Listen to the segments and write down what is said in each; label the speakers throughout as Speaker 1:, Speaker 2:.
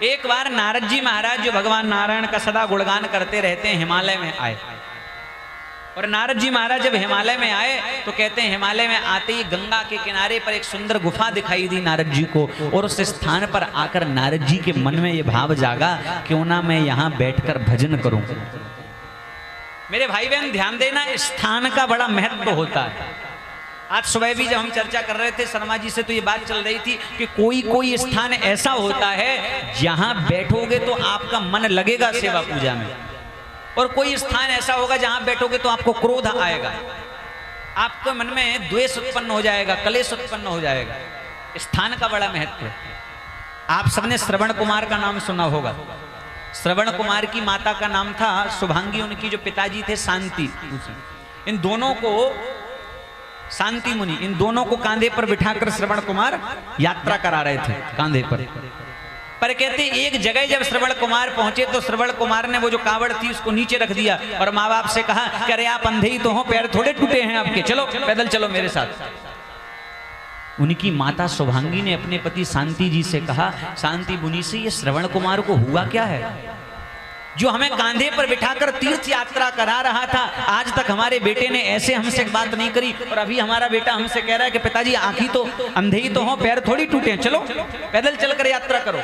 Speaker 1: एक बार नारद जी महाराज जो भगवान नारायण का सदा गुणगान करते रहते हैं, हिमालय में आए। और नारद जी महाराज जब हिमालय में आए तो कहते हैं हिमालय में आते ही गंगा के किनारे पर एक सुंदर गुफा दिखाई दी नारद जी को। और उस स्थान पर आकर नारद जी के मन में ये भाव जागा, क्यों ना मैं यहाँ बैठकर भजन करूं। मेरे भाई बहन ध्यान देना, स्थान का बड़ा महत्व होता है। आज सुबह भी जब हम चर्चा कर रहे थे शर्मा जी से, तो ये बात चल रही थी कि कोई कोई स्थान ऐसा होता है जहां बैठोगे तो आपका मन लगेगा सेवा पूजा में, और कोई स्थान ऐसा होगा जहां बैठोगे तो आपको क्रोध आएगा, आपके मन में द्वेष उत्पन्न हो जाएगा, कलेश उत्पन्न हो जाएगा। स्थान का बड़ा महत्व है। आप सबने श्रवण कुमार का नाम सुना होगा। श्रवण कुमार की माता का नाम था शुभांगी, उनकी जो पिताजी थे शांति। इन दोनों को शांति मुनि, इन दोनों को कांधे पर बिठाकर श्रवण कुमार यात्रा करा रहे थे कांधे पर कहते एक जगह जब श्रवण कुमार पहुंचे तो श्रवण कुमार ने वो जो कावड़ थी उसको नीचे रख दिया और माँ बाप से कहा कि अरे आप अंधे ही तो हो, पैर थोड़े टूटे हैं आपके, चलो पैदल चलो मेरे साथ। उनकी माता शुभांगी ने अपने पति शांति जी से कहा, शांति मुनि से ये श्रवण कुमार को हुआ क्या है जो हमें कांधे पर बिठाकर तीर्थ यात्रा करा रहा था, आज तक हमारे बेटे ने ऐसे हमसे बात नहीं करी, और अभी हमारा बेटा हमसे कह रहा है कि पिताजी आंखी तो अंधे ही तो हो, पैर थोड़ी टूटे हैं, चलो पैदल चलकर यात्रा करो।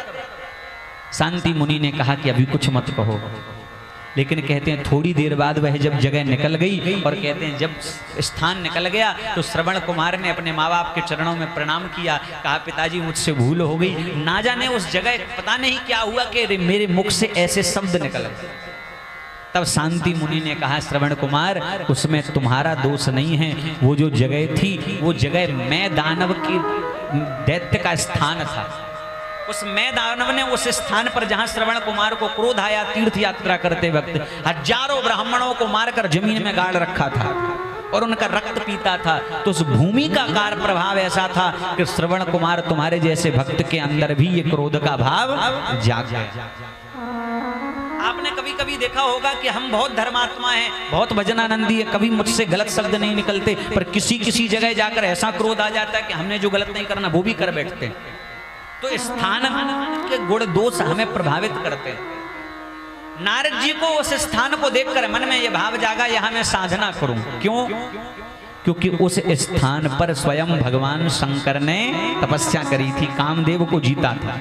Speaker 1: शांति मुनि ने कहा कि अभी कुछ मत कहो, लेकिन कहते हैं थोड़ी देर बाद वह जब जगह निकल गई और कहते हैं जब स्थान निकल गया तो श्रवण कुमार ने अपने माँ बाप के चरणों में प्रणाम किया, कहा पिताजी मुझसे भूल हो गई, ना जाने उस जगह पता नहीं क्या हुआ कि मेरे मुख से ऐसे शब्द निकल गए। तब शांति मुनि ने कहा श्रवण कुमार उसमें तुम्हारा दोष नहीं है, वो जो जगह थी वो जगह मैं दानव की दैत्य का स्थान था। उस मैं दानव ने उस स्थान पर जहां श्रवण कुमार को क्रोध आया तीर्थ यात्रा करते वक्त हजारों ब्राह्मणों को मारकर जमीन में गाड़ रखा था और उनका रक्त पीता था, तो उस भूमि का कार प्रभाव ऐसा था कि श्रवण कुमार तुम्हारे जैसे भक्त के अंदर भी ये क्रोध का भाव जाग गया। आपने कभी कभी देखा होगा कि हम बहुत धर्मात्मा हैं, बहुत भजनानंदी है, कभी मुझसे गलत शब्द नहीं निकलते, पर किसी किसी जगह जाकर ऐसा क्रोध आ जाता है कि हमने जो गलत नहीं करना वो भी कर बैठते हैं। तो स्थान के गुण दोष हमें प्रभावित करते हैं। नारद जी को उस स्थान को देखकर मन में यह भाव जागा, यहां मैं साधना करूं। क्यों? क्योंकि उस स्थान पर स्वयं भगवान शंकर ने तपस्या करी थी, कामदेव को जीता था।